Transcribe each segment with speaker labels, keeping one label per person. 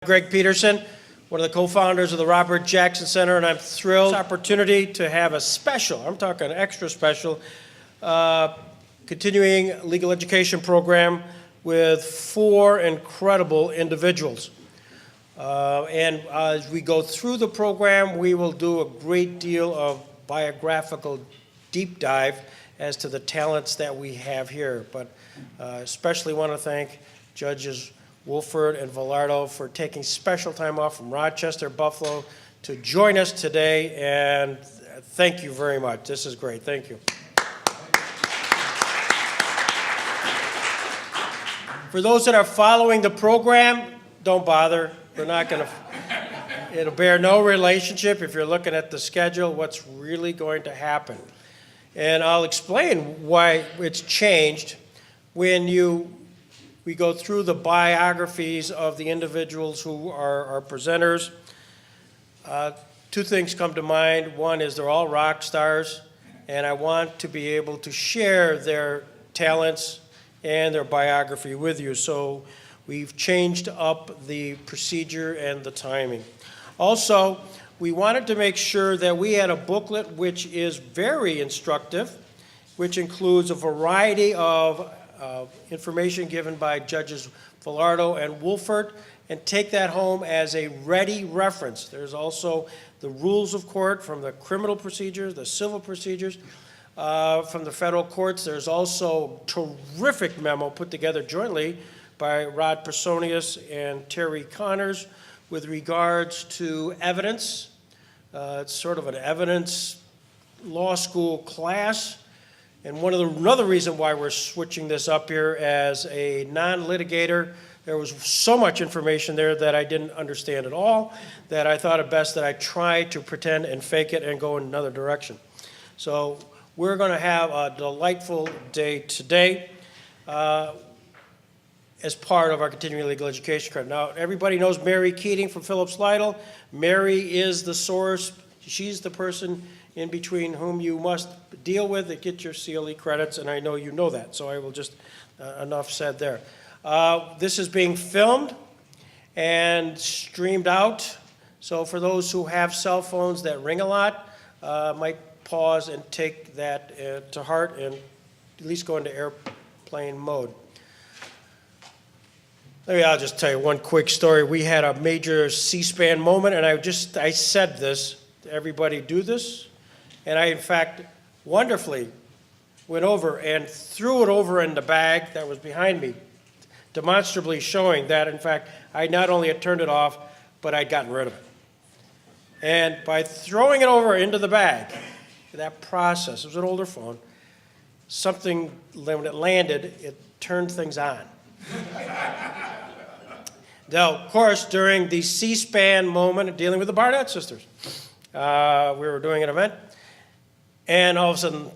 Speaker 1: Greg Peterson, one of the co-founders of the Robert Jackson Center, and I'm thrilled this opportunity to have a special, I'm talking extra special, continuing legal education program with 4 incredible individuals. And as we go through the program, we will do a great deal of biographical deep dive as to the talents that we have here. But especially want to thank Judges Wolford and Villardo for taking special time off from Rochester, Buffalo to join us today, and thank you very much. This is great. Thank you. For those that are following the program, don't bother. We're not going to, it'll bear no relationship if you're looking at the schedule, what's really going to happen. And I'll explain why it's changed when we go through the biographies of the individuals who are our presenters. 2 things come to mind. One is they're all rock stars, and I want to be able to share their talents and their biography with you. So we've changed up the procedure and the timing. Also, we wanted to make sure that we had a booklet which is very instructive, which includes a variety of information given by Judges Villardo and Wolford, and take that home as a ready reference. There's also the rules of court from the criminal procedures, the civil procedures, from the federal courts. There's also terrific memo put together jointly by Rod Personius and Terry Connors with regards to evidence. It's sort of an evidence law school class. And another reason why we're switching this up here as a non-litigator, there was so much information there that I didn't understand at all, that I thought it best that I try to pretend and fake it and go in another direction. So we're going to have a delightful day today as part of our continuing legal education program. Now, everybody knows Mary Keating from Phillips Lytle. Mary is the source. She's the person in between whom you must deal with to get your CLE credits, and I know you know that, so I will just, enough said there. This is being filmed and streamed out, so for those who have cell phones that ring a lot, might pause and take that to heart and at least go into airplane mode. I'll just tell you one quick story. We had a major C-SPAN moment, and I said this, everybody do this, and I, in fact, wonderfully went over and threw it over in the bag that was behind me, demonstrably showing that, in fact, I not only had turned it off, but I'd gotten rid of it. And by throwing it over into the bag, that process, it was an older phone, something, when it landed, it turned things on. Now, of course, during the C-SPAN moment of dealing with the Barnett sisters, we were doing an event, and all of a sudden,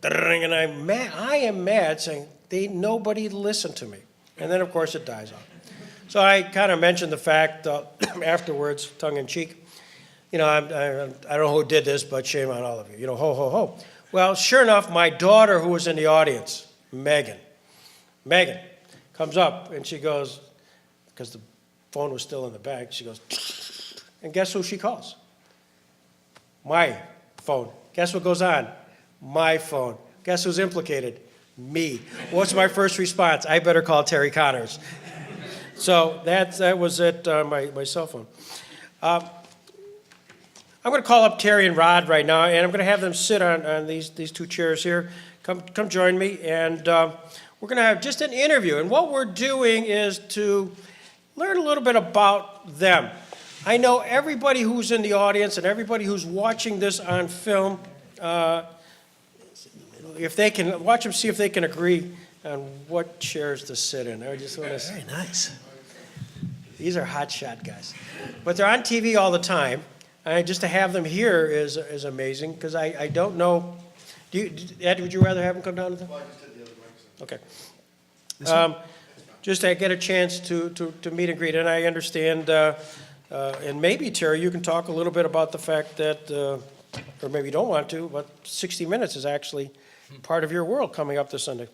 Speaker 1: and I am mad saying, nobody listened to me. And then, of course, it dies off. So I kind of mentioned the fact afterwards, tongue-in-cheek, I don't know who did this, but shame on all of you, ho, ho, ho. Well, sure enough, my daughter, who was in the audience, Megan, comes up, and she goes, because the phone was still in the bag, she goes, and guess who she calls? My phone. Guess what goes on? My phone. Guess who's implicated? Me. What's my first response? I better call Terry Connors. So that was it, my cell phone. I'm going to call up Terry and Rod right now, and I'm going to have them sit on these 2 chairs here. Come join me, and we're going to have just an interview. And what we're doing is to learn a little bit about them. I know everybody who's in the audience and everybody who's watching this on film, if they can, watch them see if they can agree on what chairs to sit in. I just want to say,
Speaker 2: very nice.
Speaker 1: These are hotshot guys. But they're on TV all the time. And just to have them here is amazing, because I don't know. Ed, would you rather have them come down to them? Well, I just did the other mic. Okay. Just to get a chance to meet and greet. And I understand, and maybe, Terry, you can talk a little bit about the fact that, or maybe you don't want to, but 60 Minutes is actually part of your world coming up this Sunday.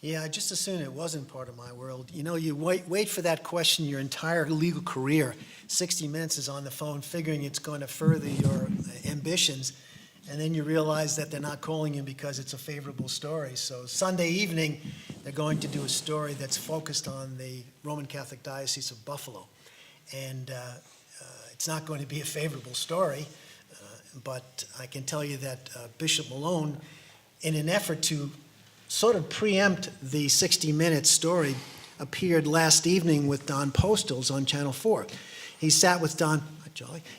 Speaker 2: Yeah, I just assumed it wasn't part of my world. You know, you wait for that question your entire legal career. 60 Minutes is on the phone figuring it's going to further your ambitions, and then you realize that they're not calling you because it's a favorable story. So Sunday evening, they're going to do a story that's focused on the Roman Catholic Diocese of Buffalo. And it's not going to be a favorable story, but I can tell you that Bishop Malone, in an effort to sort of preempt the 60 Minutes story, appeared last evening with Don Postles on Channel 4. He sat with Don,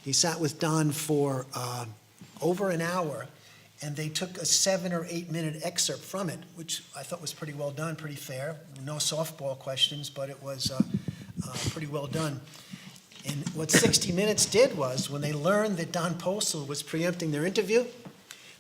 Speaker 2: he sat with Don for over an hour, and they took a 7 or 8 minute excerpt from it, which I thought was pretty well done, pretty fair. No softball questions, but it was pretty well done. And what 60 Minutes did was, when they learned that Don Postal was preempting their interview,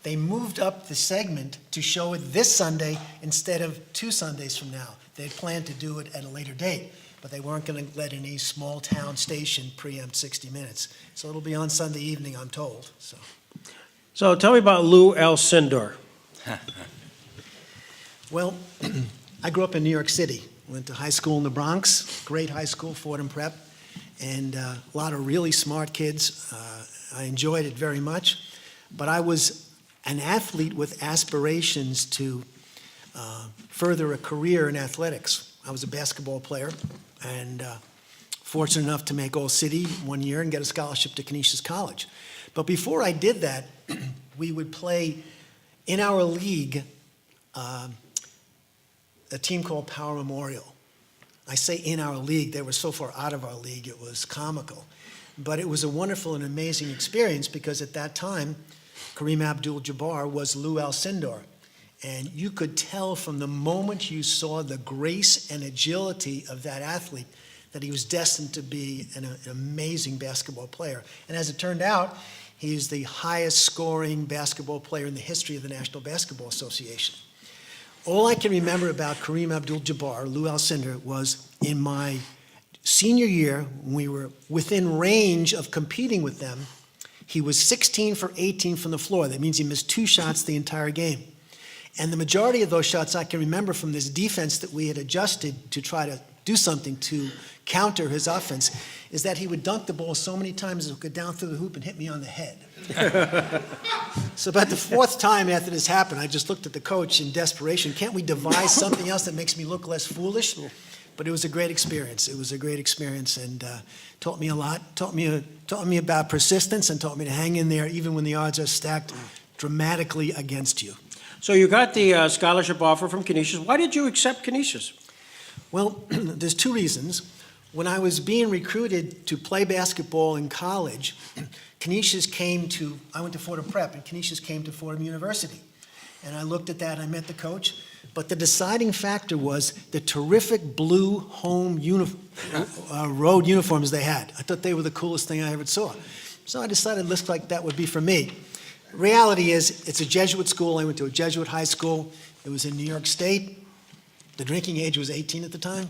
Speaker 2: they moved up the segment to show it this Sunday instead of 2 Sundays from now. They had planned to do it at a later date, but they weren't going to let any small town station preempt 60 Minutes. So it'll be on Sunday evening, I'm told.
Speaker 1: So tell me about Lou Alcindor.
Speaker 2: Well, I grew up in New York City. Went to high school in the Bronx, great high school, Fordham Prep, and a lot of really smart kids. I enjoyed it very much, but I was an athlete with aspirations to further a career in athletics. I was a basketball player and fortunate enough to make All-City one year and get a scholarship to Canisius College. But before I did that, we would play in our league a team called Power Memorial. I say in our league, they were so far out of our league, it was comical. But it was a wonderful and amazing experience because at that time, Kareem Abdul-Jabbar was Lou Alcindor. And you could tell from the moment you saw the grace and agility of that athlete that he was destined to be an amazing basketball player. And as it turned out, he is the highest scoring basketball player in the history of the National Basketball Association. All I can remember about Kareem Abdul-Jabbar, Lou Alcindor, was in my senior year, when we were within range of competing with them, he was 16 for 18 from the floor. That means he missed 2 shots the entire game. And the majority of those shots I can remember from this defense that we had adjusted to try to do something to counter his offense is that he would dunk the ball so many times it would go down through the hoop and hit me on the head. So about the 4th time after this happened, I just looked at the coach in desperation. Can't we devise something else that makes me look less foolish? But it was a great experience. It was a great experience and taught me a lot, taught me about persistence and taught me to hang in there even when the odds are stacked dramatically against you.
Speaker 1: So you got the scholarship offer from Canisius. Why did you accept Canisius?
Speaker 2: Well, there's 2 reasons. When I was being recruited to play basketball in college, I went to Fordham Prep, and Canisius came to Fordham University. And I looked at that, I met the coach, but the deciding factor was the terrific blue home road uniforms they had. I thought they were the coolest thing I ever saw. So I decided it looked like that would be for me. Reality is, it's a Jesuit school. I went to a Jesuit high school. It was in New York State. The drinking age was 18 at the time.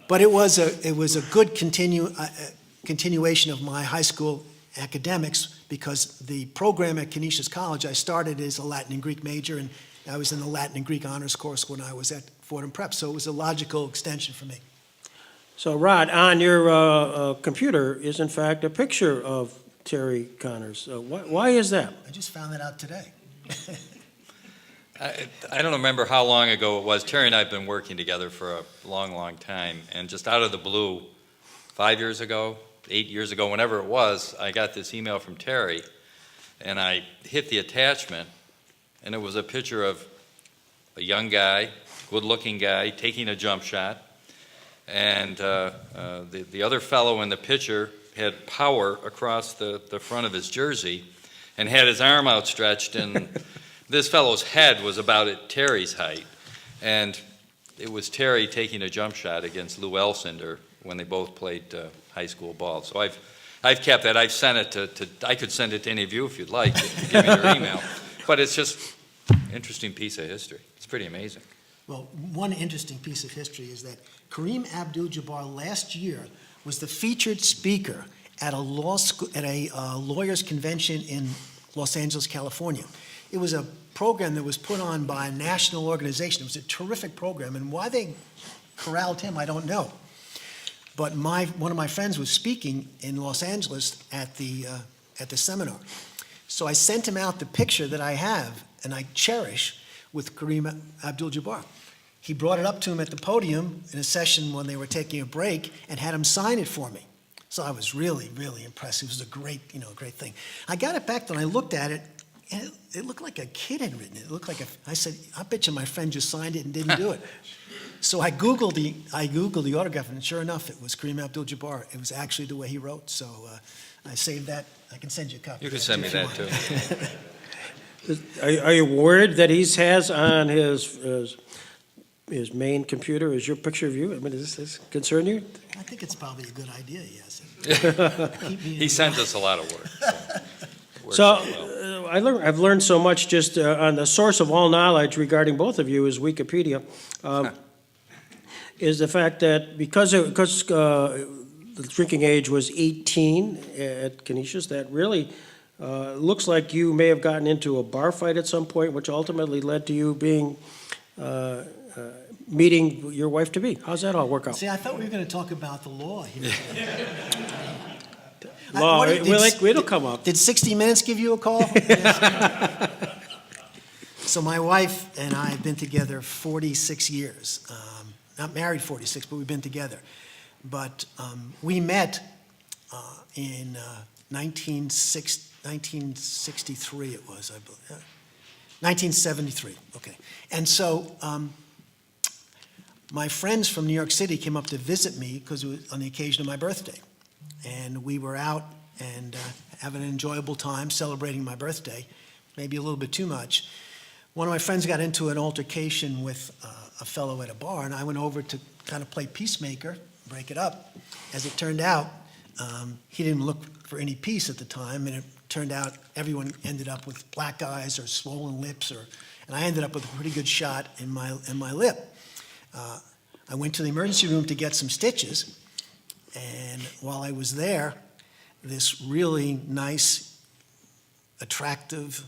Speaker 2: But it was a good continuation of my high school academics because the program at Canisius College, I started as a Latin and Greek major, and I was in the Latin and Greek honors course when I was at Fordham Prep, so it was a logical extension for me.
Speaker 1: So, Rod, on your computer is, in fact, a picture of Terry Connors. Why is that?
Speaker 2: I just found that out today.
Speaker 3: I don't remember how long ago it was. Terry and I have been working together for a long, long time, and just out of the blue, 5 years ago, 8 years ago, whenever it was, I got this email from Terry, and I hit the attachment, and it was a picture of a young guy, good-looking guy, taking a jump shot, and the other fellow in the picture had power across the front of his jersey and had his arm outstretched, and this fellow's head was about at Terry's height, and it was Terry taking a jump shot against Lou Alcindor when they both played high school ball. So I've kept that. I've sent it to I could send it to any of you if you'd like, if you give me your email. But it's just an interesting piece of history. It's pretty amazing.
Speaker 2: Well, one interesting piece of history is that Kareem Abdul-Jabbar last year was the featured speaker at a lawyers' convention in Los Angeles, California. It was a program that was put on by a national organization. It was a terrific program, and why they corralled him, I don't know. But one of my friends was speaking in Los Angeles at the seminar. So I sent him out the picture that I have and I cherish with Kareem Abdul-Jabbar. He brought it up to him at the podium in a session when they were taking a break and had him sign it for me. So I was really, really impressed. It was a great thing. I got it back and I looked at it, and it looked like a kid had written it. It looked like I said, I bet you my friend just signed it and didn't do it. So I Googled the autograph, and sure enough, it was Kareem Abdul-Jabbar. It was actually the way he wrote. So I saved that. I can send you a copy.
Speaker 3: You can send me that too.
Speaker 1: Are you worried that he has on his main computer is your picture of you? I mean, does this concern you?
Speaker 2: I think it's probably a good idea, yes.
Speaker 3: He sends us a lot of work.
Speaker 1: So I've learned so much just on the source of all knowledge regarding both of you is Wikipedia. Is the fact that because the drinking age was 18 at Canisius, that really looks like you may have gotten into a bar fight at some point, which ultimately led to you meeting your wife-to-be. How's that all work out?
Speaker 2: See, I thought we were going to talk about the law here.
Speaker 1: Law, it'll come up.
Speaker 2: Did 60 Minutes give you a call? So my wife and I have been together 46 years. Not married 46, but we've been together. But we met in 1963, it was, I believe. 1973, okay. And so my friends from New York City came up to visit me because it was on the occasion of my birthday. And we were out and having an enjoyable time celebrating my birthday, maybe a little bit too much. One of my friends got into an altercation with a fellow at a bar, and I went over to kind of play peacemaker, break it up. As it turned out, he didn't look for any peace at the time, and it turned out everyone ended up with black eyes or swollen lips, and I ended up with a pretty good shot in my lip. I went to the emergency room to get some stitches, and while I was there, this really nice, attractive,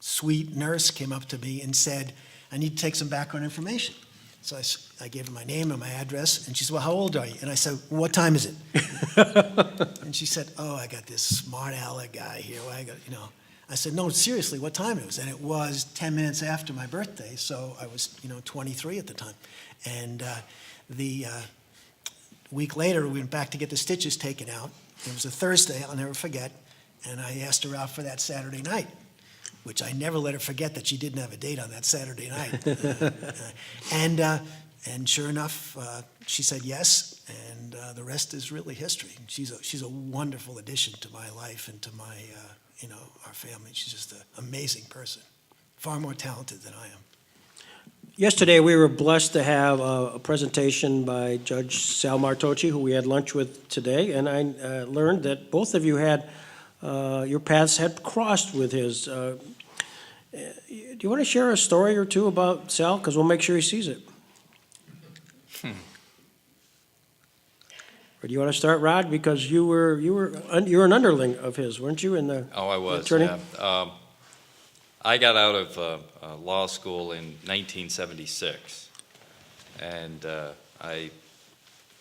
Speaker 2: sweet nurse came up to me and said, I need to take some background information. So I gave her my name and my address, and she said, well, how old are you? And I said, well, what time is it? And she said, oh, I got this smart aleck guy here. Well, I said, no, seriously, what time it was? And it was 10 minutes after my birthday, so I was, 23 at the time. And the week later, we went back to get the stitches taken out. It was a Thursday, I'll never forget, and I asked her out for that Saturday night, which I never let her forget that she didn't have a date on that Saturday night. And sure enough, she said yes, and the rest is really history. She's a wonderful addition to my life and to my, our family. She's just an amazing person, far more talented than I am.
Speaker 1: Yesterday, we were blessed to have a presentation by Judge Sal Martocci, who we had lunch with today, and I learned that both of you had, your paths had crossed with his. Do you want to share a story or two about Sal? Because we'll make sure he sees it. Or do you want to start, Rod? Because you were an underling of his, weren't you?
Speaker 3: Oh, I was.
Speaker 1: Attorney?
Speaker 3: Yeah. I got out of law school in 1976, and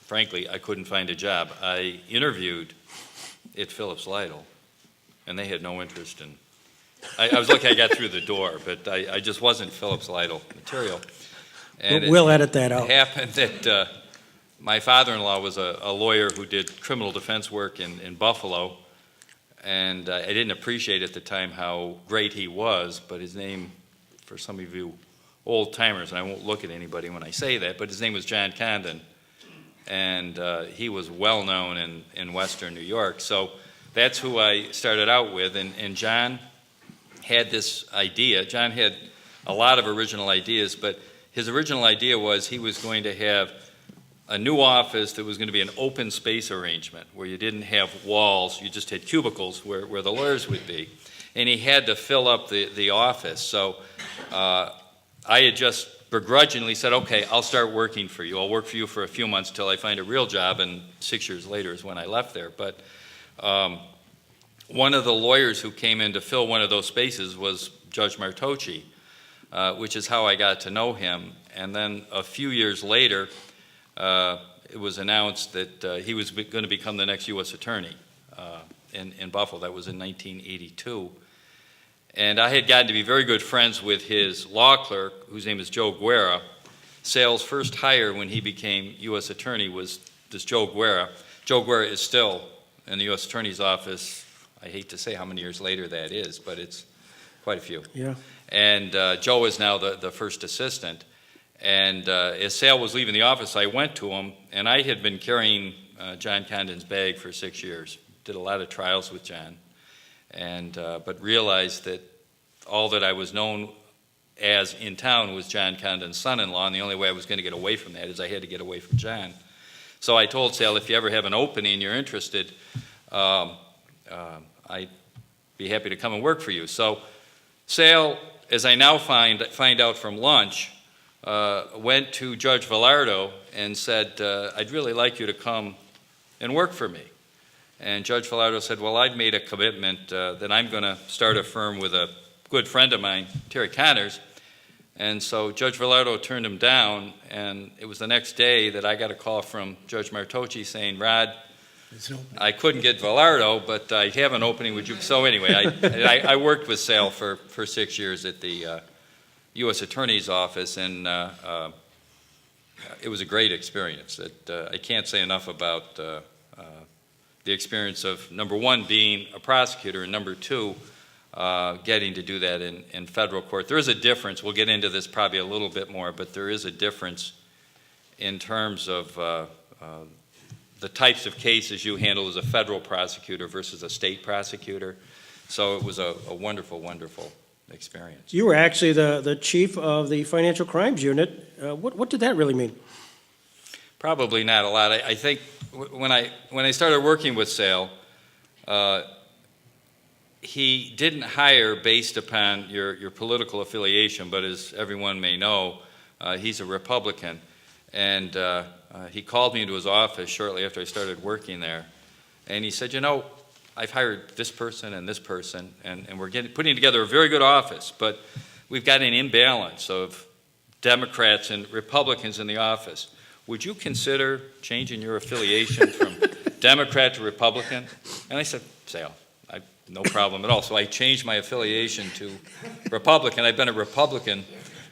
Speaker 3: frankly, I couldn't find a job. I interviewed at Phillips Lytle, and they had no interest in. I was lucky I got through the door, but I just wasn't Phillips Lytle material. And
Speaker 1: we'll edit that out.
Speaker 3: It happened that my father-in-law was a lawyer who did criminal defense work in Buffalo, and I didn't appreciate at the time how great he was, but his name, for some of you old-timers, and I won't look at anybody when I say that, but his name was John Condon, and he was well-known in Western New York. So that's who I started out with, and John had this idea. John had a lot of original ideas, but his original idea was he was going to have a new office that was going to be an open space arrangement where you didn't have walls, you just had cubicles where the lawyers would be. And he had to fill up the office. So I had just begrudgingly said, okay, I'll start working for you. I'll work for you for a few months till I find a real job, and 6 years later is when I left there. But one of the lawyers who came in to fill one of those spaces was Judge Martocci, which is how I got to know him. And then a few years later, it was announced that he was going to become the next U.S. Attorney in Buffalo. That was in 1982. And I had gotten to be very good friends with his law clerk, whose name is Joe Guerra. Sale's first hire when he became U.S. Attorney was this Joe Guerra. Joe Guerra is still in the U.S. Attorney's office. I hate to say how many years later that is, but it's quite a few.
Speaker 1: Yeah.
Speaker 3: And Joe is now the first assistant. And as Sale was leaving the office, I went to him, and I had been carrying John Condon's bag for 6 years. Did a lot of trials with John, and but realized that all that I was known as in town was John Condon's son-in-law, and the only way I was going to get away from that is I had to get away from John. So I told Sale, if you ever have an opening, you're interested, I'd be happy to come and work for you. So Sale, as I now find out from lunch, went to Judge Villardo and said, I'd really like you to come and work for me. And Judge Villardo said, well, I've made a commitment that I'm going to start a firm with a good friend of mine, Terry Connors. And so Judge Villardo turned him down, and it was the next day that I got a call from Judge Martocci saying, Rod, I couldn't get Villardo, but I have an opening with you. So anyway, I worked with Sale for 6 years at the U.S. Attorney's Office, and it was a great experience. I can't say enough about the experience of, number one, being a prosecutor, and number two, getting to do that in federal court. There is a difference. We'll get into this probably a little bit more, but there is a difference in terms of the types of cases you handle as a federal prosecutor versus a state prosecutor. So it was a wonderful, wonderful experience.
Speaker 1: You were actually the chief of the financial crimes unit. What did that really mean?
Speaker 3: Probably not a lot. I think when I started working with Sale, he didn't hire based upon your political affiliation, but as everyone may know, he's a Republican. And he called me into his office shortly after I started working there, and he said, you know, I've hired this person, and we're putting together a very good office, but we've got an imbalance of Democrats and Republicans in the office. Would you consider changing your affiliation from Democrat to Republican? And I said, Sale, no problem at all. So I changed my affiliation to Republican. I've been a Republican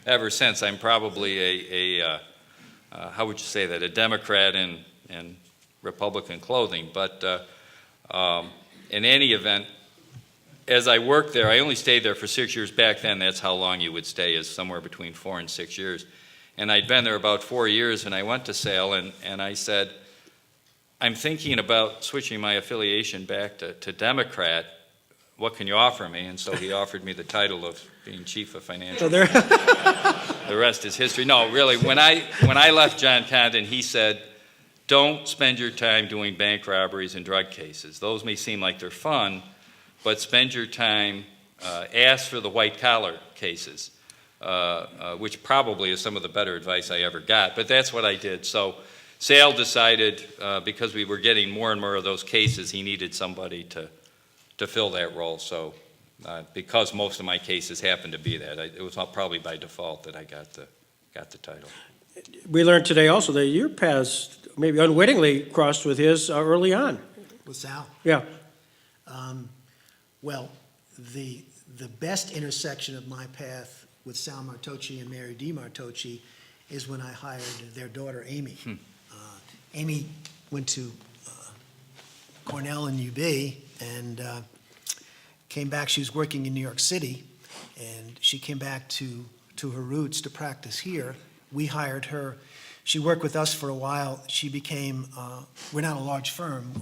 Speaker 3: ever since. I'm probably how would you say that, a Democrat in Republican clothing. But in any event, as I worked there, I only stayed there for 6 years. Back then, that's how long you would stay, is somewhere between 4 and 6 years. And I'd been there about 4 years, and I went to Sale, and I said, I'm thinking about switching my affiliation back to Democrat. What can you offer me? And so he offered me the title of being chief of financial. The rest is history. No, really, when I left John Condon, he said, don't spend your time doing bank robberies and drug cases. Those may seem like they're fun, but spend your time, ask for the white-collar cases, which probably is some of the better advice I ever got. But that's what I did. So Sale decided, because we were getting more and more of those cases, he needed somebody to fill that role. So because most of my cases happened to be that, it was probably by default that I got the title.
Speaker 1: We learned today also that your paths maybe unwittingly crossed with his early on.
Speaker 2: With Sal?
Speaker 1: Yeah.
Speaker 2: Well, the best intersection of my path with Sal Martocci and Mary D. Martocci is when I hired their daughter, Amy. Amy went to Cornell and UB and came back. She was working in New York City, and she came back to her roots to practice here. We hired her. She worked with us for a while. She became, we're not a large firm.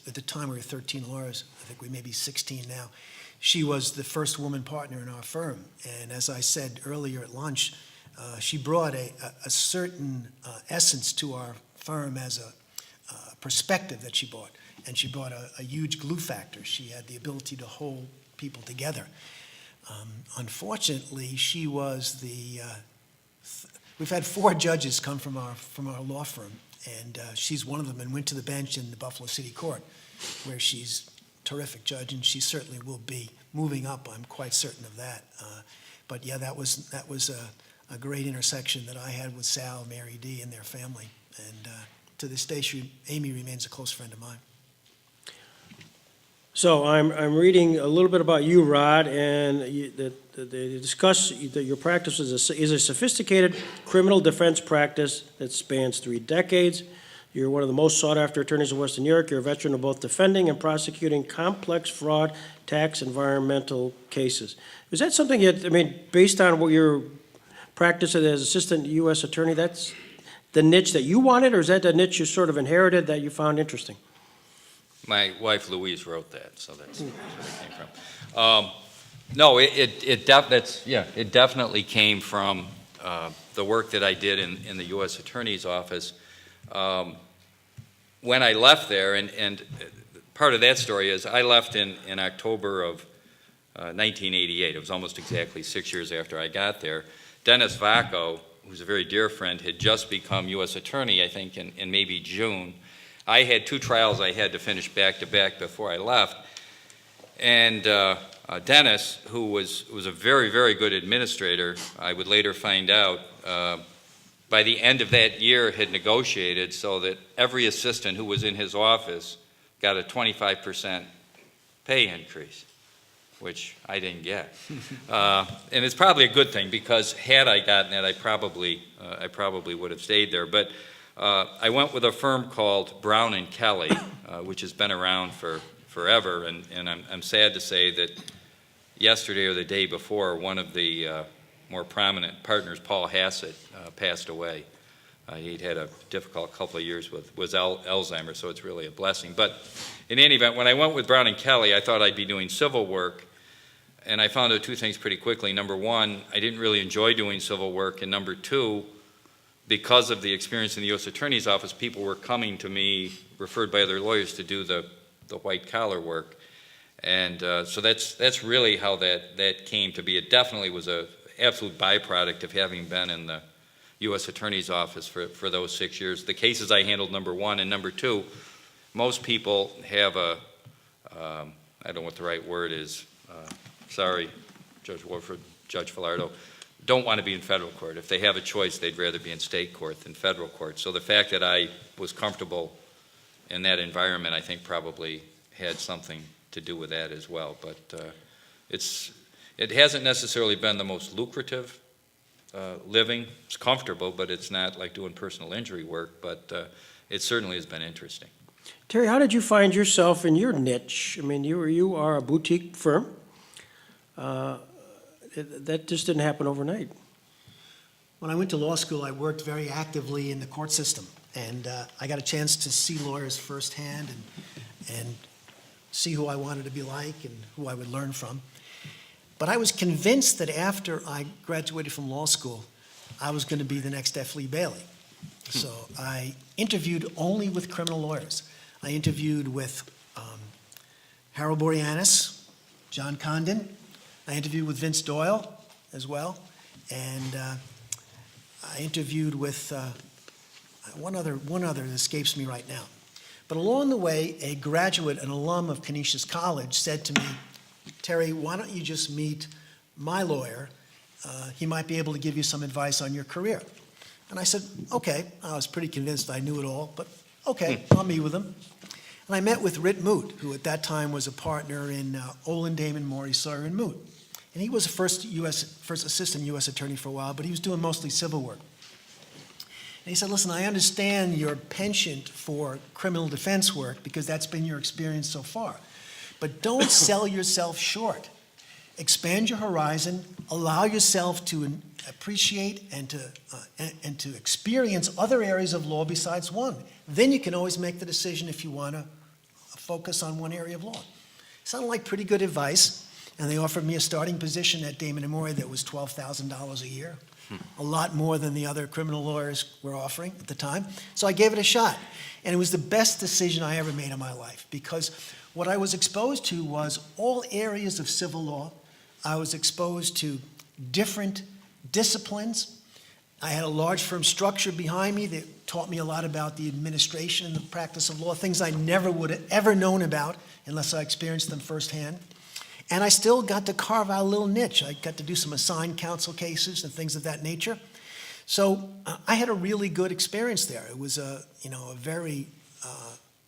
Speaker 2: At the time, we were 13 lawyers. I think we may be 16 now. She was the first woman partner in our firm. And as I said earlier at lunch, she brought a certain essence to our firm as a perspective that she brought. And she brought a huge glue factor. She had the ability to hold people together. Unfortunately, she was we've had 4 judges come from our law firm, and she's one of them, and went to the bench in the Buffalo City Court, where she's terrific judge, and she certainly will be moving up. I'm quite certain of that. But yeah, that was a great intersection that I had with Sal, Mary D, and their family. And to this day, Amy remains a close friend of mine.
Speaker 1: So I'm reading a little bit about you, Rod, and they discuss that your practice is a sophisticated criminal defense practice that spans 3 decades. You're one of the most sought-after attorneys in Western New York. You're a veteran of both defending and prosecuting complex fraud, tax, environmental cases. Is that something based on what your practice as assistant U.S. attorney, that's the niche that you wanted, or is that the niche you sort of inherited that you found interesting?
Speaker 3: My wife Louise wrote that, so that's where it came from. No, it definitely came from the work that I did in the U.S. Attorney's Office. When I left there, and part of that story is I left in October of 1988. It was almost exactly 6 years after I got there. Dennis Vacco, who's a very dear friend, had just become U.S. Attorney, I think, in maybe June. I had 2 trials I had to finish back to back before I left. And Dennis, who was a very, very good administrator, I would later find out, by the end of that year had negotiated so that every assistant who was in his office got a 25% pay increase, which I didn't get. And it's probably a good thing, because had I gotten that, I probably would have stayed there. But I went with a firm called Brown and Kelly, which has been around for forever, and I'm sad to say that yesterday or the day before, one of the more prominent partners, Paul Hassett, passed away. He'd had a difficult couple of years with Alzheimer's, so it's really a blessing. But in any event, when I went with Brown and Kelly, I thought I'd be doing civil work, and I found out 2 things pretty quickly. Number 1, I didn't really enjoy doing civil work, and number 2, because of the experience in the U.S. Attorney's Office, people were coming to me, referred by other lawyers, to do the white-collar work. And so that's really how that came to be. It definitely was an absolute byproduct of having been in the U.S. Attorney's Office for those 6 years. The cases I handled, number 1, and number 2, most people have I don't know what the right word is, sorry, Judge Wolford, Judge Filardo, don't want to be in federal court. If they have a choice, they'd rather be in state court than federal court. So the fact that I was comfortable in that environment, I think probably had something to do with that as well. But it hasn't necessarily been the most lucrative living. It's comfortable, but it's not like doing personal injury work, but it certainly has been interesting.
Speaker 1: Terry, how did you find yourself in your niche? I mean, you are a boutique firm. That just didn't happen overnight.
Speaker 2: When I went to law school, I worked very actively in the court system, and I got a chance to see lawyers firsthand and see who I wanted to be like and who I would learn from. But I was convinced that after I graduated from law school, I was going to be the next F. Lee Bailey. So I interviewed only with criminal lawyers. I interviewed with Harold Boreanaz, John Condon. I interviewed with Vince Doyle as well. And I interviewed with one other that escapes me right now. But along the way, a graduate, an alum of Canisius College, said to me, Terry, why don't you just meet my lawyer? He might be able to give you some advice on your career. And I said, okay. I was pretty convinced I knew it all, but okay, I'll meet with him. And I met with Rit Moot, who at that time was a partner in Olin, Damon, Morey, Sawyer, and Moot. And he was a first assistant U.S. attorney for a while, but he was doing mostly civil work. And he said, listen, I understand your penchant for criminal defense work because that's been your experience so far. But don't sell yourself short. Expand your horizon, allow yourself to appreciate and to experience other areas of law besides one. Then you can always make the decision if you want to focus on one area of law. Sounded like pretty good advice, and they offered me a starting position at Damon and Morey that was $12,000 a year, a lot more than the other criminal lawyers were offering at the time. So I gave it a shot, and it was the best decision I ever made in my life because what I was exposed to was all areas of civil law. I was exposed to different disciplines, I had a large firm structure behind me that taught me a lot about the administration and the practice of law, things I never would have ever known about unless I experienced them firsthand. And I still got to carve out a little niche. I got to do some assigned counsel cases and things of that nature. So I had a really good experience there. It was a very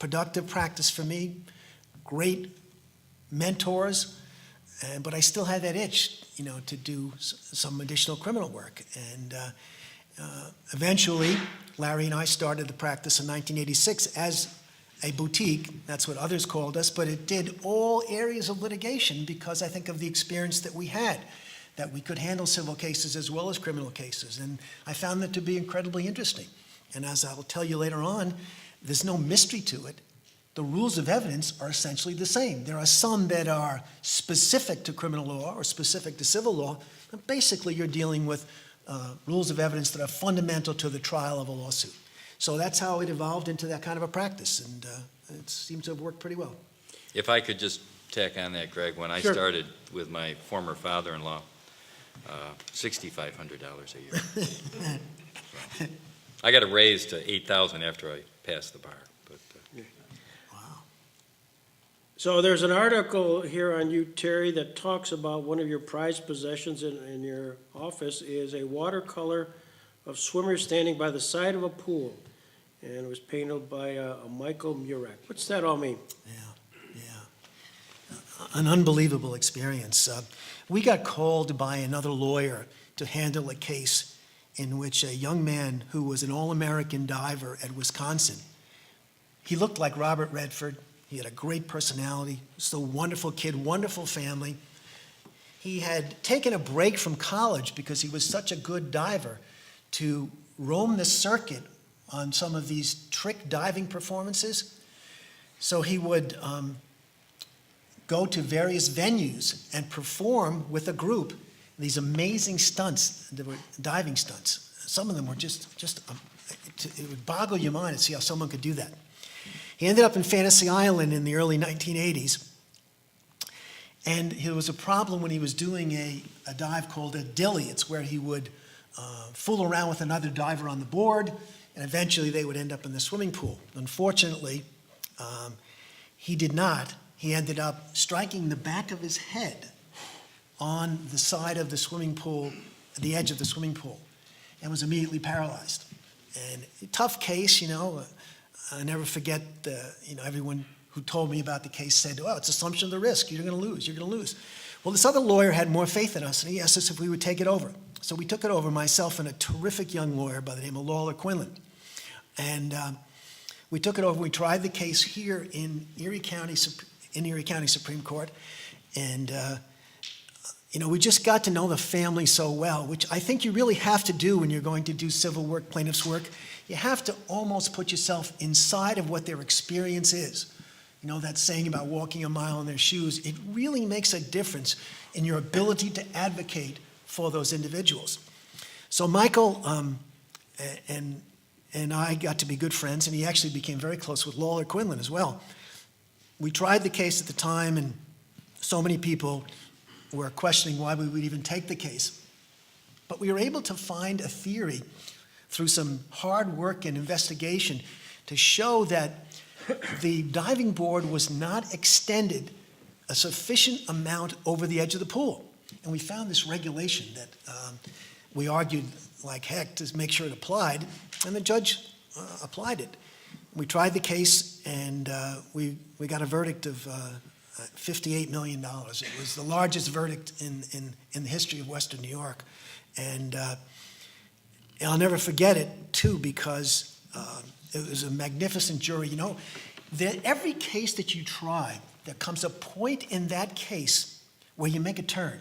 Speaker 2: productive practice for me, great mentors, but I still had that itch, to do some additional criminal work. And eventually, Larry and I started the practice in 1986 as a boutique. That's what others called us, but it did all areas of litigation because I think of the experience that we had, that we could handle civil cases as well as criminal cases. And I found that to be incredibly interesting. And as I will tell you later on, there's no mystery to it. The rules of evidence are essentially the same. There are some that are specific to criminal law or specific to civil law, but basically you're dealing with rules of evidence that are fundamental to the trial of a lawsuit. So that's how it evolved into that kind of a practice, and it seems to have worked pretty well.
Speaker 3: If I could just tack on that, Greg, when I
Speaker 1: Sure.
Speaker 3: started with my former father-in-law, $6,500 a year. So, I got a raise to $8,000 after I passed the bar. But
Speaker 2: Wow.
Speaker 1: So there's an article here on you, Terry, that talks about one of your prized possessions in your office is a watercolor of swimmers standing by the side of a pool. And it was painted by a Michael Murek. What's that all mean?
Speaker 2: An unbelievable experience. We got called by another lawyer to handle a case in which a young man who was an all-American diver at Wisconsin, he looked like Robert Redford. He had a great personality, just a wonderful kid, wonderful family. He had taken a break from college because he was such a good diver to roam the circuit on some of these trick diving performances. So he would go to various venues and perform with a group these amazing stunts. They were diving stunts. Some of them were just it would boggle your mind to see how someone could do that. He ended up in Fantasy Island in the early 1980s. And there was a problem when he was doing a dive called a dilly. It's where he would fool around with another diver on the board, and eventually they would end up in the swimming pool. Unfortunately, he did not. He ended up striking the back of his head on the side of the swimming pool, the edge of the swimming pool, and was immediately paralyzed. And a tough case, I never forget everyone who told me about the case said, "Oh, it's assumption of the risk. You're going to lose. You're going to lose." Well, this other lawyer had more faith in us, and he asked us if we would take it over. So we took it over, myself and a terrific young lawyer by the name of Lawler Quinlan. And we took it over. We tried the case here in Erie County Supreme Court. And, we just got to know the family so well, which I think you really have to do when you're going to do civil work, plaintiff's work. You have to almost put yourself inside of what their experience is. That saying about walking a mile in their shoes, it really makes a difference in your ability to advocate for those individuals. So Michael and I got to be good friends, and he actually became very close with Lawler Quinlan as well. We tried the case at the time, and so many people were questioning why we would even take the case. But we were able to find a theory through some hard work and investigation to show that the diving board was not extended a sufficient amount over the edge of the pool. And we found this regulation that we argued like heck to make sure it applied, and the judge applied it. We tried the case, and we got a verdict of $58 million. It was the largest verdict in the history of Western New York. And I'll never forget it, too, because it was a magnificent jury. Every case that you try, there comes a point in that case where you make a turn.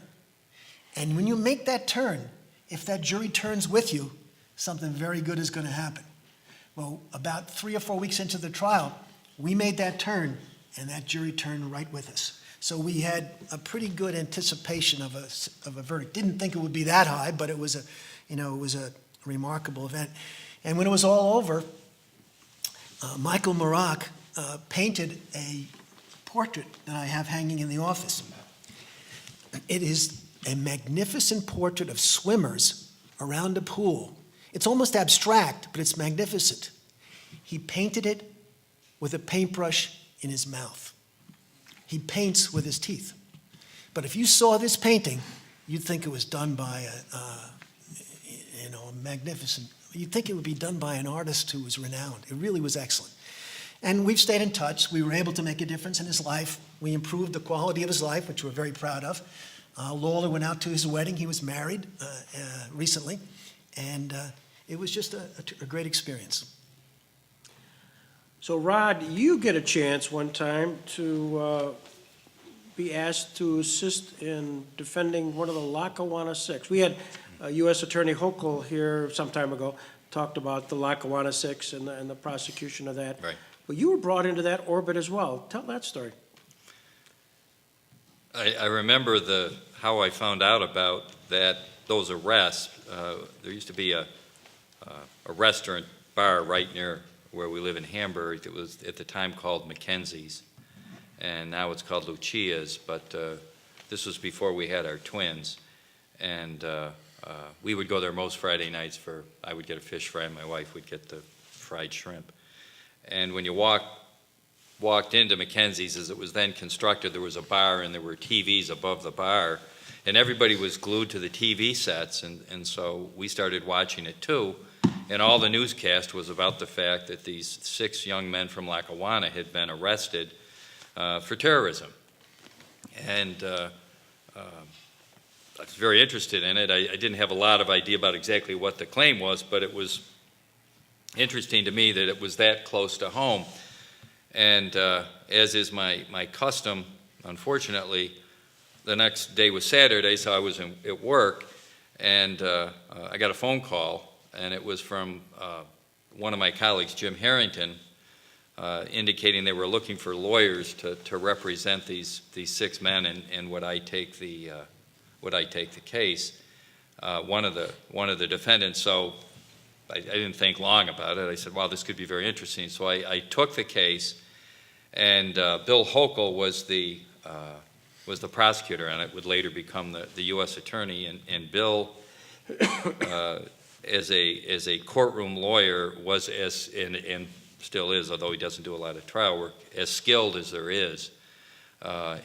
Speaker 2: And when you make that turn, if that jury turns with you, something very good is going to happen. Well, about 3 or 4 weeks into the trial, we made that turn, and that jury turned right with us. So we had a pretty good anticipation of a verdict. Didn't think it would be that high, but it was a remarkable event. And when it was all over, Michael Murek painted a portrait that I have hanging in the office. It is a magnificent portrait of swimmers around a pool It's almost abstract, but it's magnificent. He painted it with a paintbrush in his mouth. He paints with his teeth. But if you saw this painting, you'd think it was done by a magnificent, you'd think it would be done by an artist who was renowned. It really was excellent. And we've stayed in touch. We were able to make a difference in his life. We improved the quality of his life, which we're very proud of. Lola went out to his wedding. He was married recently. And it was just a great experience.
Speaker 1: So Rod, you get a chance one time to be asked to assist in defending one of the Lackawanna Six. We had U.S. Attorney Hochul here some time ago, talked about the Lackawanna Six and the prosecution of that.
Speaker 3: Right.
Speaker 1: But you were brought into that orbit as well. Tell that story.
Speaker 3: I remember how I found out about those arrests. There used to be a restaurant bar right near where we live in Hamburg. It was at the time called Mackenzie's, and now it's called Lucia's, but this was before we had our twins. And we would go there most Friday nights I would get a fish fry and my wife would get the fried shrimp. And when you walked into Mackenzie's, as it was then constructed, there was a bar and there were TVs above the bar, and everybody was glued to the TV sets, and so we started watching it too. And all the newscast was about the fact that these 6 young men from Lackawanna had been arrested for terrorism. And I was very interested in it. I didn't have a lot of idea about exactly what the claim was, but it was interesting to me that it was that close to home. And as is my custom, unfortunately, the next day was Saturday, so I was at work, and I got a phone call, and it was from one of my colleagues, Jim Harrington, indicating they were looking for lawyers to represent these 6 men and would I take the case. One of the defendants. So I didn't think long about it. I said, "Wow, this could be very interesting." So I took the case, and Bill Hochul was the prosecutor, and it would later become the U.S. attorney. And Bill, as a courtroom lawyer, was and still is, although he doesn't do a lot of trial work, as skilled as there is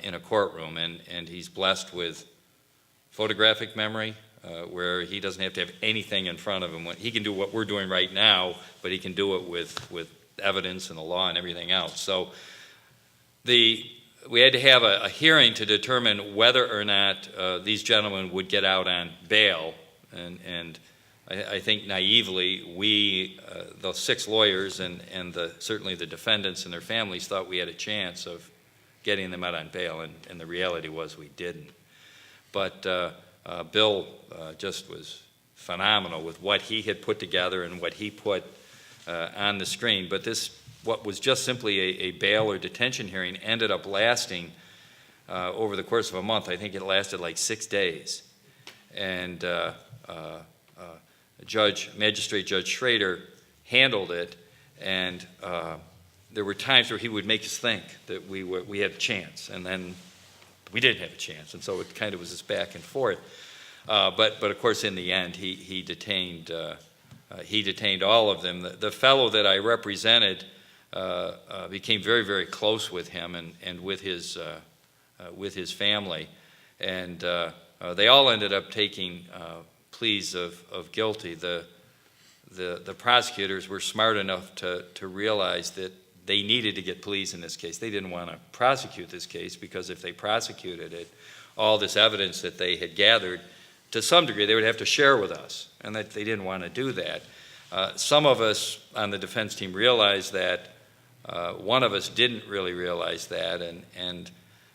Speaker 3: in a courtroom. And he's blessed with photographic memory, where he doesn't have to have anything in front of him. He can do what we're doing right now, but he can do it with evidence and the law and everything else. So we had to have a hearing to determine whether or not these gentlemen would get out on bail. And I think naively, the 6 lawyers and certainly the defendants and their families thought we had a chance of getting them out on bail, and the reality was we didn't. But Bill just was phenomenal with what he had put together and what he put on the screen. But what was just simply a bail or detention hearing ended up lasting over the course of a month. I think it lasted like 6 days. And Magistrate Judge Schrader handled it, and there were times where he would make us think that we had a chance, and then we didn't have a chance, and so it kind of was this back and forth. But of course, in the end, he detained all of them. The fellow that I represented became very, very close with him and with his family, and they all ended up taking pleas of guilty. The prosecutors were smart enough to realize that they needed to get pleas in this case. They didn't want to prosecute this case because if they prosecuted it, all this evidence that they had gathered, to some degree, they would have to share with us, and that they didn't want to do that. Some of us on the defense team realized that. One of us didn't really realize that, and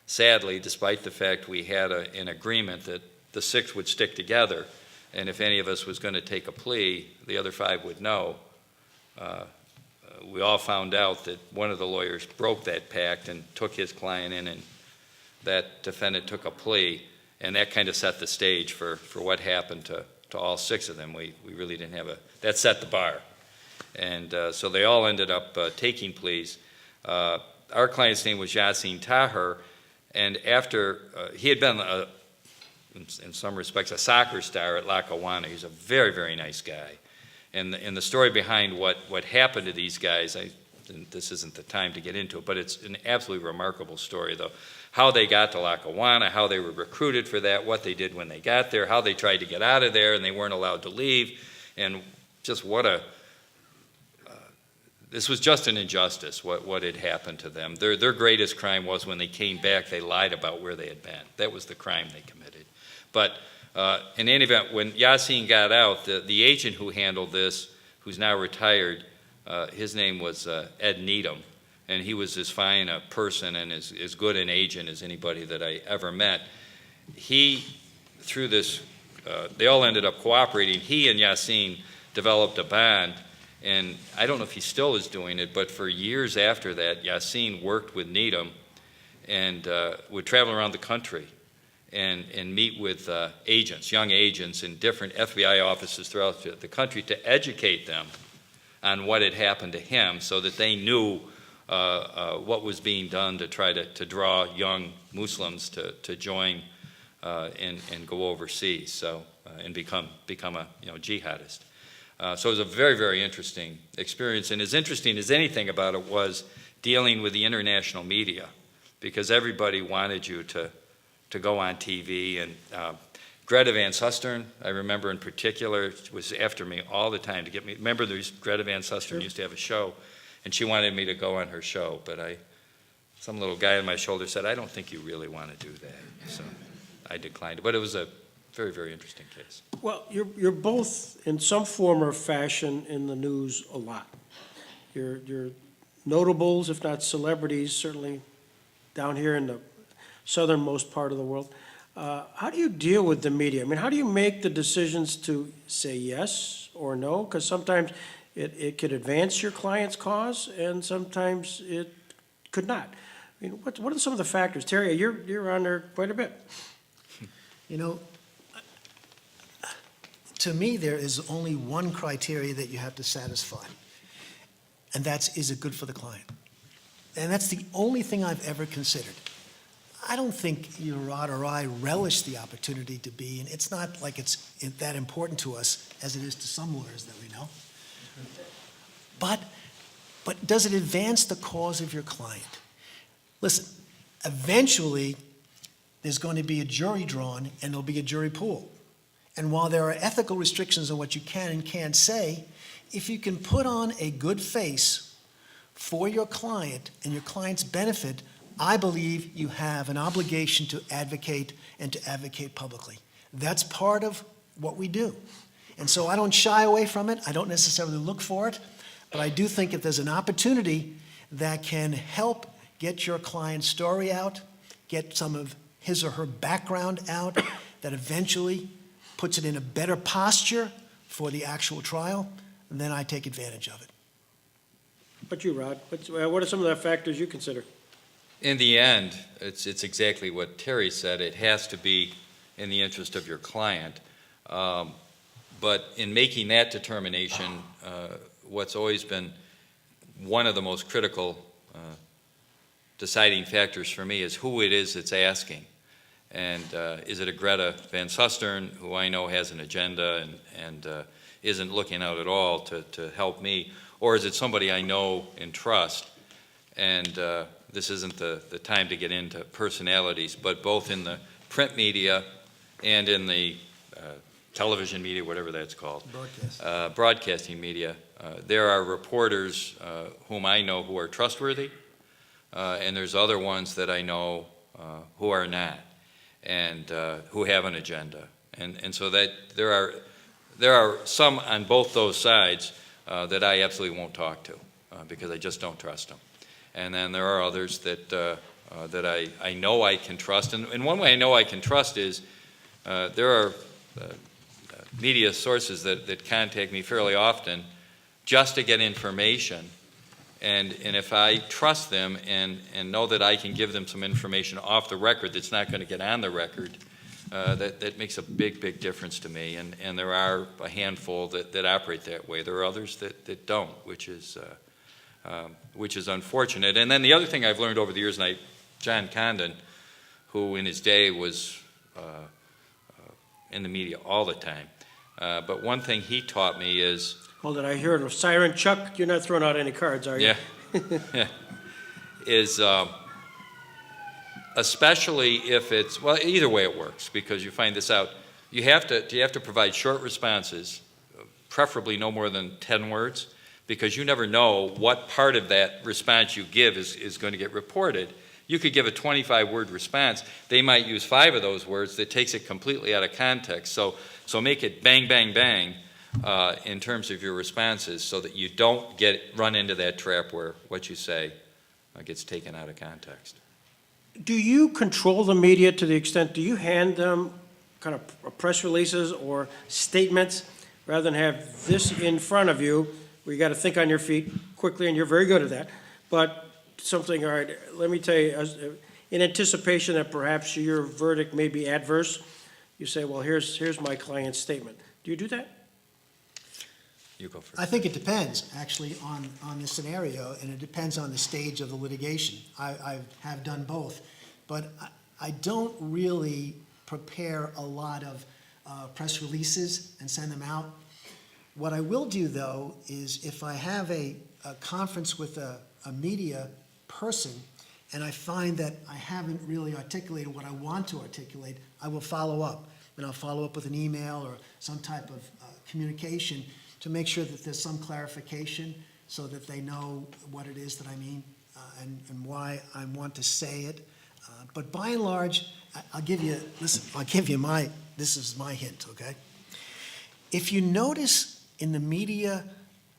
Speaker 3: sadly, despite the fact we had an agreement that the 6 would stick together, and if any of us was going to take a plea, the other 5 would know. We all found out that one of the lawyers broke that pact and took his client in, and that defendant took a plea, and that kind of set the stage for what happened to all 6 of them. We really didn't have that set the bar. And so they all ended up taking pleas. Our client's name was Yassine Taher, and after he had been, in some respects, a soccer star at Lackawanna. He's a very, very nice guy. And the story behind what happened to these guys, this isn't the time to get into it, but it's an absolutely remarkable story, though. How they got to Lackawanna, how they were recruited for that, what they did when they got there, how they tried to get out of there and they weren't allowed to leave, and just this was just an injustice, what had happened to them. Their greatest crime was when they came back, they lied about where they had been. That was the crime they committed. But in any event, when Yasin got out, the agent who handled this, who's now retired, his name was Ed Needham, and he was as fine a person and as good an agent as anybody that I ever met. He, through this, they all ended up cooperating. He and Yasin developed a bond, and I don't know if he still is doing it, but for years after that, Yasin worked with Needham and would travel around the country and meet with agents, young agents in different FBI offices throughout the country to educate them on what had happened to him so that they knew what was being done to try to draw young Muslims to join and go overseas and become a jihadist. So it was a very, very interesting experience. And as interesting as anything about it was dealing with the international media, because everybody wanted you to go on TV. And Greta Van Susteren, I remember in particular, was after me all the time to get me. Remember, Greta Van Susteren used to have a show, and she wanted me to go on her show. But some little guy on my shoulder said, "I don't think you really want to do that." So I declined. But it was a very, very interesting case.
Speaker 1: Well, you're both in some form or fashion in the news a lot. You're notables, if not celebrities, certainly down here in the southernmost part of the world. How do you deal with the media? I mean, how do you make the decisions to say yes or no? Because sometimes it could advance your client's cause, and sometimes it could not. I mean, what are some of the factors? Terry, you're on there quite a bit.
Speaker 2: You know, to me, there is only one criteria that you have to satisfy, and that's, is it good for the client? And that's the only thing I've ever considered. I don't think either Rod or I relish the opportunity to be, and it's not like it's that important to us as it is to some lawyers that we know. But does it advance the cause of your client? Listen, eventually there's going to be a jury drawn and there'll be a jury pool. And while there are ethical restrictions on what you can and can't say, if you can put on a good face for your client and your client's benefit, I believe you have an obligation to advocate and to advocate publicly. That's part of what we do. And so I don't shy away from it. I don't necessarily look for it. But I do think if there's an opportunity that can help get your client's story out, get some of his or her background out, that eventually puts it in a better posture for the actual trial, then I take advantage of it.
Speaker 1: But you, Rod, what are some of the factors you consider?
Speaker 3: In the end, it's exactly what Terry said. It has to be in the interest of your client. But in making that determination, what's always been one of the most critical deciding factors for me is who it is that's asking. And is it a Greta Van Susteren, who I know has an agenda and isn't looking out at all to help me? Or is it somebody I know and trust? And this isn't the time to get into personalities, but both in the print media and in the television media, whatever that's called, broadcasting media, there are reporters whom I know who are trustworthy, and there's other ones that I know who are not, and who have an agenda. And so that there are some on both those sides that I absolutely won't talk to because I just don't trust them. And then there are others that I know I can trust. And one way I know I can trust is there are media sources that contact me fairly often just to get information. And if I trust them and know that I can give them some information off the record that's not going to get on the record, that makes a big, big difference to me. And there are a handful that operate that way. There are others that don't, which is unfortunate. And then the other thing I've learned over the years, and John Condon, who in his day was in the media all the time, but one thing he taught me is
Speaker 1: Hold it, I heard a siren. Chuck, you're not throwing out any cards, are you?
Speaker 3: Yeah. Is, especially if it's, well, either way it works, because you find this out. You have to provide short responses, preferably no more than 10 words, because you never know what part of that response you give is going to get reported. You could give a 25-word response. They might use 5 of those words. That takes it completely out of context. So make it bang, bang, bang in terms of your responses so that you don't run into that trap where what you say gets taken out of context.
Speaker 1: Do you control the media to the extent, do you hand them kind of press releases or statements rather than have this in front of you where you got to think on your feet quickly, and you're very good at that, but something, all right, let me tell you, in anticipation that perhaps your verdict may be adverse, you say, well, here's my client's statement. Do you do that?
Speaker 3: You go first.
Speaker 2: I think it depends, actually, on the scenario, and it depends on the stage of the litigation. I have done both, but I don't really prepare a lot of press releases and send them out. What I will do, though, is if I have a conference with a media person and I find that I haven't really articulated what I want to articulate, I will follow up. And I'll follow up with an email or some type of communication to make sure that there's some clarification so that they know what it is that I mean and why I want to say it. But by and large, this is my hint, okay? If you notice in the media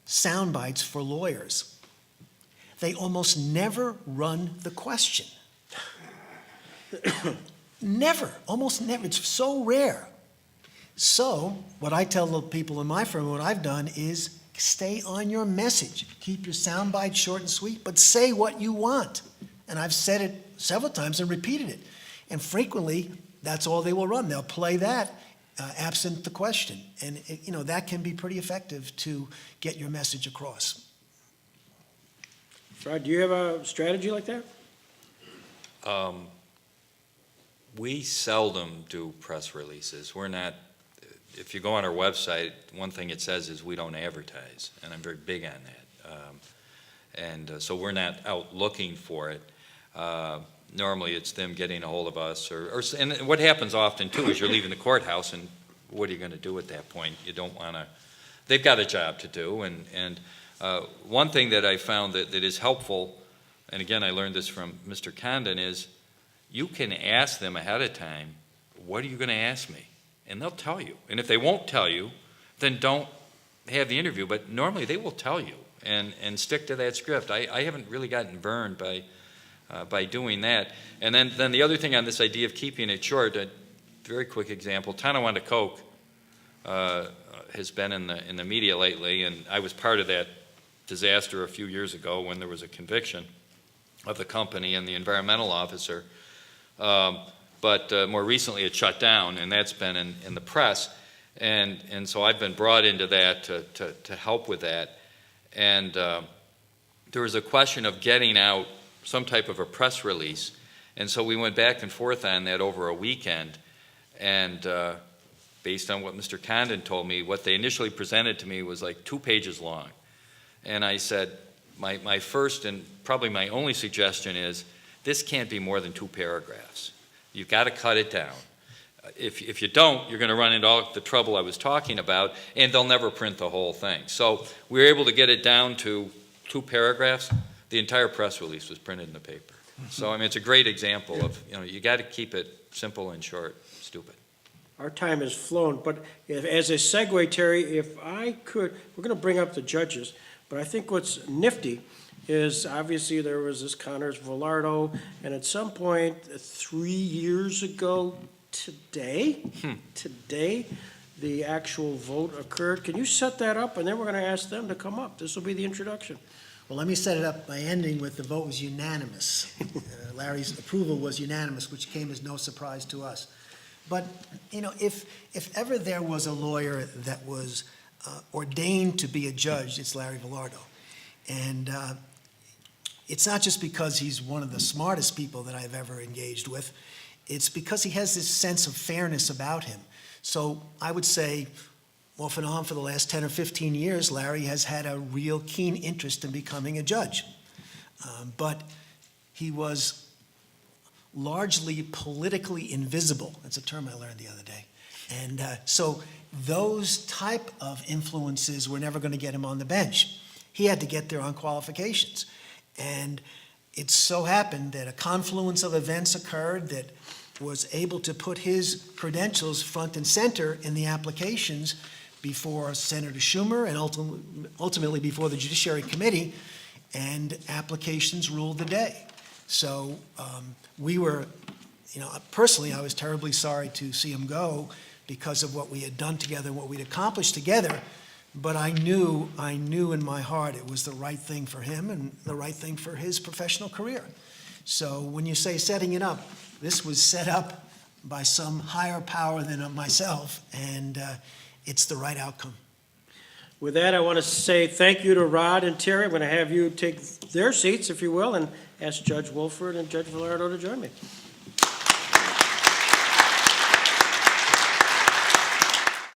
Speaker 2: sound bites for lawyers, they almost never run the question. Never, almost never. It's so rare. So what I tell the people in my firm, what I've done is stay on your message. Keep your sound bites short and sweet, but say what you want. And I've said it several times and repeated it. And frequently, that's all they will run. They'll play that absent the question. And that can be pretty effective to get your message across.
Speaker 1: Rod, do you have a strategy like that?
Speaker 3: We seldom do press releases. We're not, if you go on our website, one thing it says is we don't advertise, and I'm very big on that. So we're not out looking for it. Normally it's them getting a hold of us, and what happens often too is you're leaving the courthouse, and what are you going to do at that point? You don't want to, they've got a job to do, and one thing that I found that is helpful, and again I learned this from Mr. Condon, is you can ask them ahead of time, what are you going to ask me? And they'll tell you. And if they won't tell you, then don't have the interview. But normally they will tell you and stick to that script. I haven't really gotten burned by doing that. And then the other thing on this idea of keeping it short, a very quick example, Tonawanda Coke has been in the media lately, and I was part of that disaster a few years ago when there was a conviction of the company and the environmental officer. But more recently it shut down, and that's been in the press. And so I've been brought into that to help with that. And there was a question of getting out some type of a press release. And so we went back and forth on that over a weekend. And based on what Mr. Condon told me, what they initially presented to me was like 2 pages long. And I said, my first and probably my only suggestion is, this can't be more than 2 paragraphs. You've got to cut it down. If you don't, you're going to run into all the trouble I was talking about, and they'll never print the whole thing. So we were able to get it down to 2 paragraphs. The entire press release was printed in the paper. So, I mean, it's a great example of, you got to keep it simple and short, stupid.
Speaker 1: Our time has flown, but as a segue, Terry, if I could, we're going to bring up the judges, but I think what's nifty is obviously there was this Connors Velardo, and at some point 3 years ago today, the actual vote occurred. Can you set that up? And then we're going to ask them to come up. This will be the introduction.
Speaker 2: Well, let me set it up by ending with the vote was unanimous. Larry's approval was unanimous, which came as no surprise to us. But, if ever there was a lawyer that was ordained to be a judge, it's Larry Velardo. And it's not just because he's one of the smartest people that I've ever engaged with. It's because he has this sense of fairness about him. So I would say off and on for the last 10 or 15 years, Larry has had a real keen interest in becoming a judge. But he was largely politically invisible. That's a term I learned the other day. And so those type of influences were never going to get him on the bench. He had to get there on qualifications. And it so happened that a confluence of events occurred that was able to put his credentials front and center in the applications before Senator Schumer and ultimately before the Judiciary Committee, and applications ruled the day. So we were, personally, I was terribly sorry to see him go because of what we had done together, what we'd accomplished together, but I knew in my heart it was the right thing for him and the right thing for his professional career. So when you say setting it up, this was set up by some higher power than myself, and it's the right outcome.
Speaker 1: With that, I want to say thank you to Rod and Terry. I'm going to have you take their seats, if you will, and ask Judge Wolford and Judge Villardo to join me.